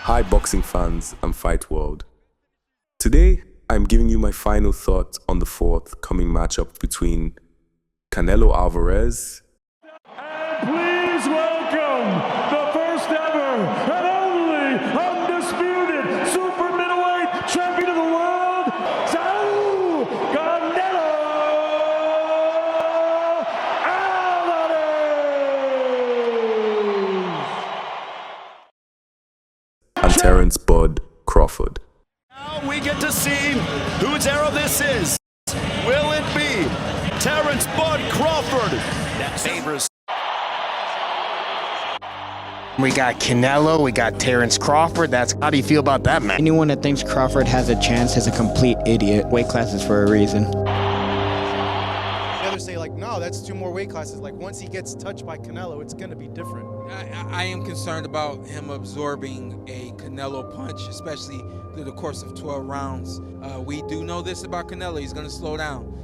Hi boxing fans and fight world. Today, I'm giving you my final thought on the forthcoming matchup between Canelo Álvarez and please welcome the first ever and only undisputed super middleweight champion of the world, Canelo Álvarez! and Terence Crawford. Now we get to see whose arrow this is. Will it be Terence Crawford that favors? We got Canelo, we got Terence Crawford. How do you feel about that, man? Anyone that thinks Crawford has a chance is a complete idiot. Weight classes for a reason. The others say, like, no, that's 2 more weight classes. Like, once he gets touched by Canelo, it's going to be different. I am concerned about him absorbing a Canelo punch, especially through the course of 12 rounds. We do know this about Canelo. He's going to slow down,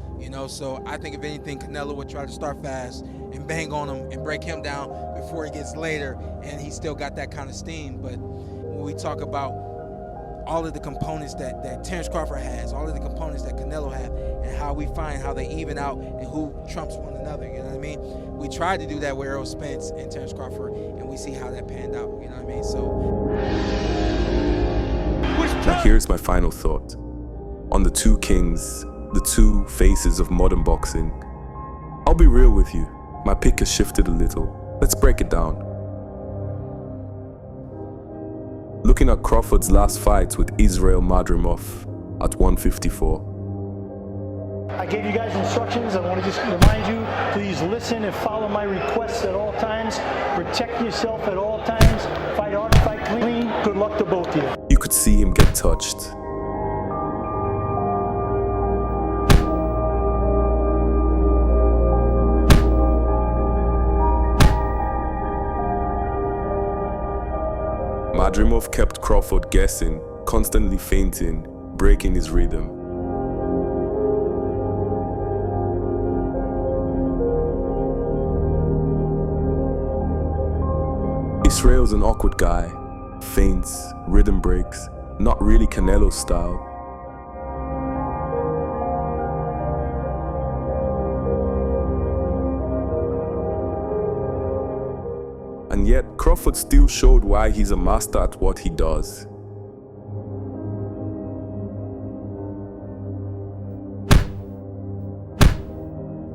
so I think if anything, Canelo would try to start fast and bang on him and break him down before he gets later, and he still got that kind of steam. But when we talk about all of the components that Terence Crawford has, all of the components that Canelo have, and how we find how they even out and who trumps one another, you know what I mean? We tried to do that with Errol Spence and Terence Crawford, and we see how that panned out, you know what I mean? So Now here's my final thought on the two kings, the two faces of modern boxing. I'll be real with you, my pick has shifted a little. Let's break it down. Looking at Crawford's last fight with Israel Madrimov at 154. I gave you guys instructions. I want to just remind you, please listen and follow my requests at all times. Protect yourself at all times. Fight hard, fight clean. Good luck to both of you. You could see him get touched. Madrimov kept Crawford guessing, constantly feinting, breaking his rhythm. Israel's an awkward guy, feints, rhythm breaks, not really Canelo's style. And yet, Crawford still showed why he's a master at what he does.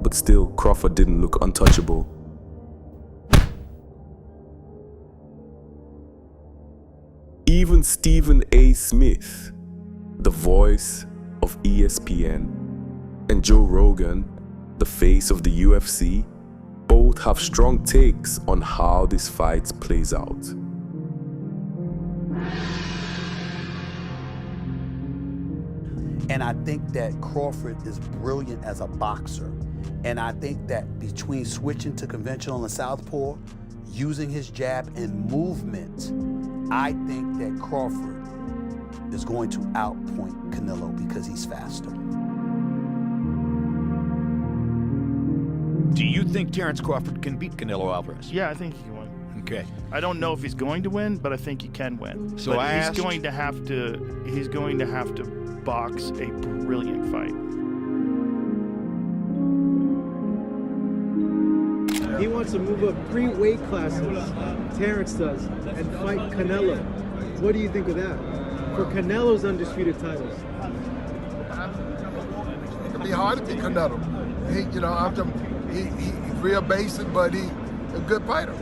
But still, Crawford didn't look untouchable. Even Stephen A. Smith, the voice of ESPN, and Joe Rogan, the face of the UFC, both have strong takes on how this fight plays out. And I think that Crawford is brilliant as a boxer. And I think that between switching to conventional and southpaw, using his jab and movement, I think that Crawford is going to outpoint Canelo because he's faster. Do you think Terence Crawford can beat Canelo Álvarez? Yeah, I think he can win. Okay. I don't know if he's going to win, but I think he can win. So but he's going to have to box a brilliant fight. He wants to move up 3 weight classes, Terence does, and fight Canelo. What do you think of that? For Canelo's undisputed titles. It'll be hard to beat Canelo. He's real basic, but he's a good fighter.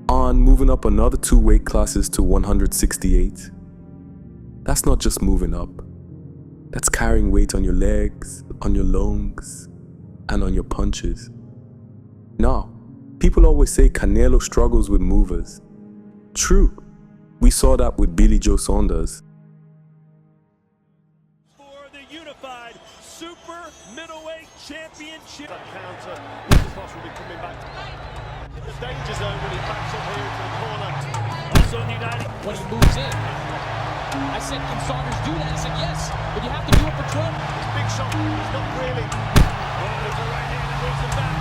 On moving up another 2 weight classes to 168. That's not just moving up. That's carrying weight on your legs, on your lungs, and on your punches. Now, people always say Canelo struggles with movers. True, we saw that with Billy Joe Saunders. For the unified super middleweight championship. Counter, Boss will be coming back in the danger zone when he backs up here into the corner. Also United. When he moves in. I said, can Saunders do that? I said, yes, but you have to do it for 12. It's big shot, he's not really. Oh, there's a right hand that moves him back.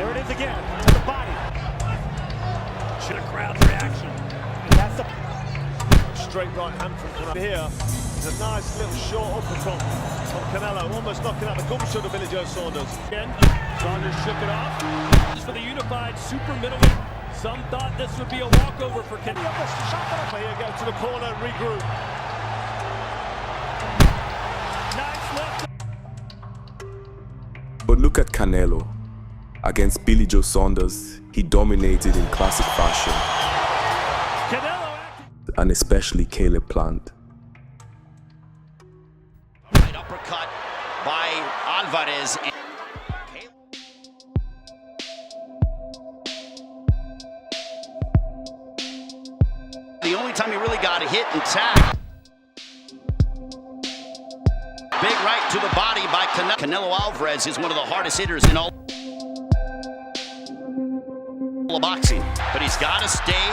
There it is again, to the body. To the crowd's reaction. That's a straight right hand from Canelo. Here is a nice little short uppercut from Canelo, almost knocking out the gumshoe of Billy Joe Saunders. Again, Saunders shook it off. Just for the unified super middleweight. Some thought this would be a walkover for Canelo. Here, go to the corner, regroup. Nice left. But look at Canelo. Against Billy Joe Saunders, he dominated in classic fashion. And especially Caleb Plant. Right uppercut by Álvarez. The only time he really got a hit and tag. Big right to the body by Canelo. Canelo Álvarez is one of the hardest hitters in all of boxing. But he's got to stay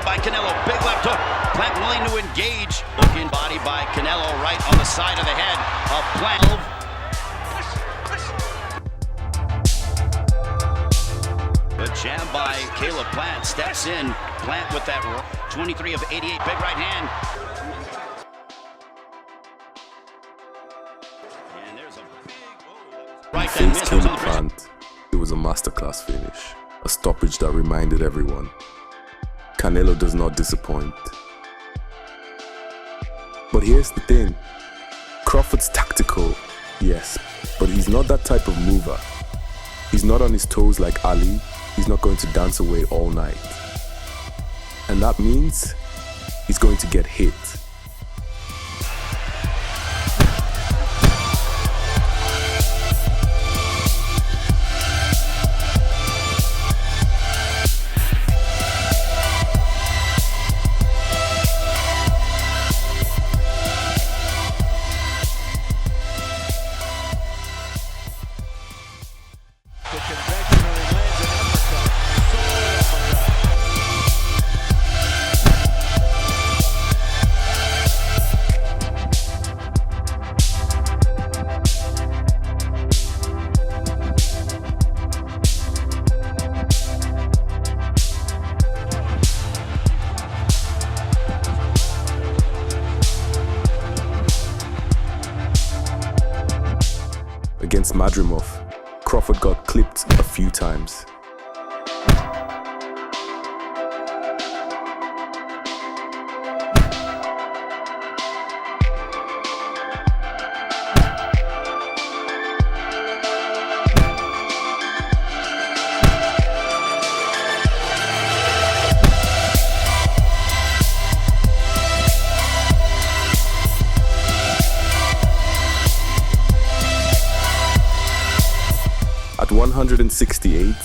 by Canelo. Big left hook. Plant willing to engage. Looking body by Canelo right on the side of the head of Plant. The jab by Caleb Plant steps in. Plant with that 23 of 88 big right hand. And there's a big right that Against Caleb Plant, it was a masterclass finish. A stoppage that reminded everyone. Canelo does not disappoint. But here's the thing. Crawford's tactical, yes, but he's not that type of mover. He's not on his toes like Ali. He's not going to dance away all night. And that means he's going to get hit. Against Madrimov, Crawford got clipped a few times. At 168,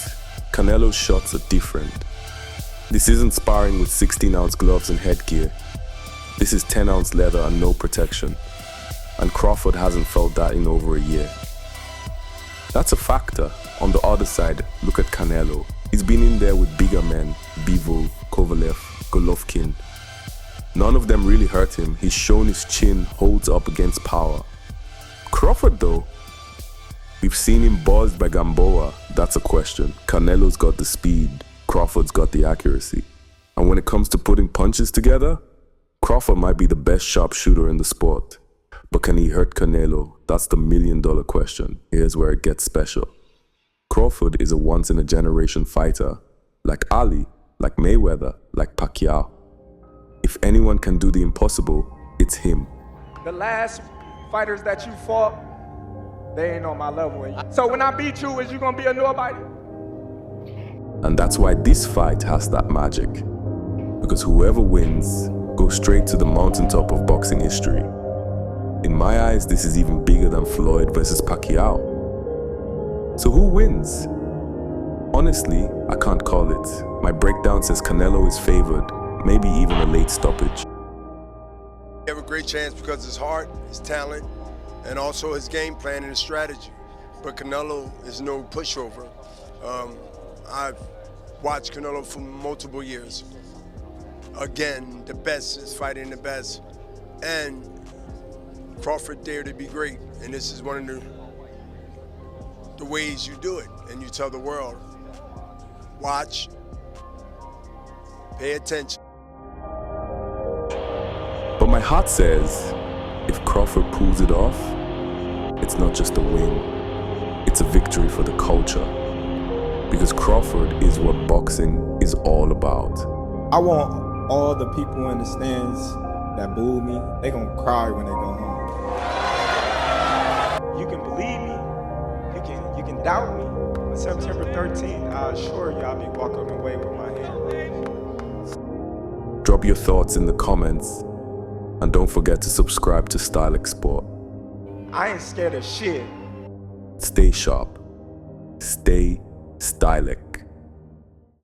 Canelo's shots are different. This isn't sparring with 16-ounce gloves and headgear. This is 10-ounce leather and no protection. And Crawford hasn't felt that in over a year. That's a factor. On the other side, look at Canelo. He's been in there with bigger men, Bivol, Kovalev, Golovkin. None of them really hurt him. He's shown his chin holds up against power. Crawford though, we've seen him buzzed by Gamboa. That's a question. Canelo's got the speed. Crawford's got the accuracy. And when it comes to putting punches together, Crawford might be the best sharpshooter in the sport. But can he hurt Canelo? That's the million-dollar question. Here's where it gets special. Crawford is a once-in-a-generation fighter. Like Ali, like Mayweather, like Pacquiao. If anyone can do the impossible, it's him. The last fighters that you fought, they ain't on my level. So when I beat you, is you gonna be a nobody? And that's why this fight has that magic. Because whoever wins goes straight to the mountaintop of boxing history. In my eyes, this is even bigger than Floyd versus Pacquiao. So who wins? Honestly, I can't call it. My breakdown says Canelo is favored, maybe even a late stoppage. He have a great chance because his heart, his talent, and also his game plan and his strategy. But Canelo is no pushover. I've watched Canelo for multiple years. Again, the best is fighting the best. And Crawford dared to be great. And this is one of the ways you do it. And you tell the world, watch, Pay attention. But my heart says, if Crawford pulls it off, it's not just a win, it's a victory for the culture. Because Crawford is what boxing is all about. I want all the people in the stands that booed me, they gonna cry when they go home. You can believe me, you can doubt me. On September 13th, I assure you I'll be walking away with my hand raised. Drop your thoughts in the comments, and don't forget to subscribe to Stylec Sport. I ain't scared of shit. Stay sharp. Stay Stylec.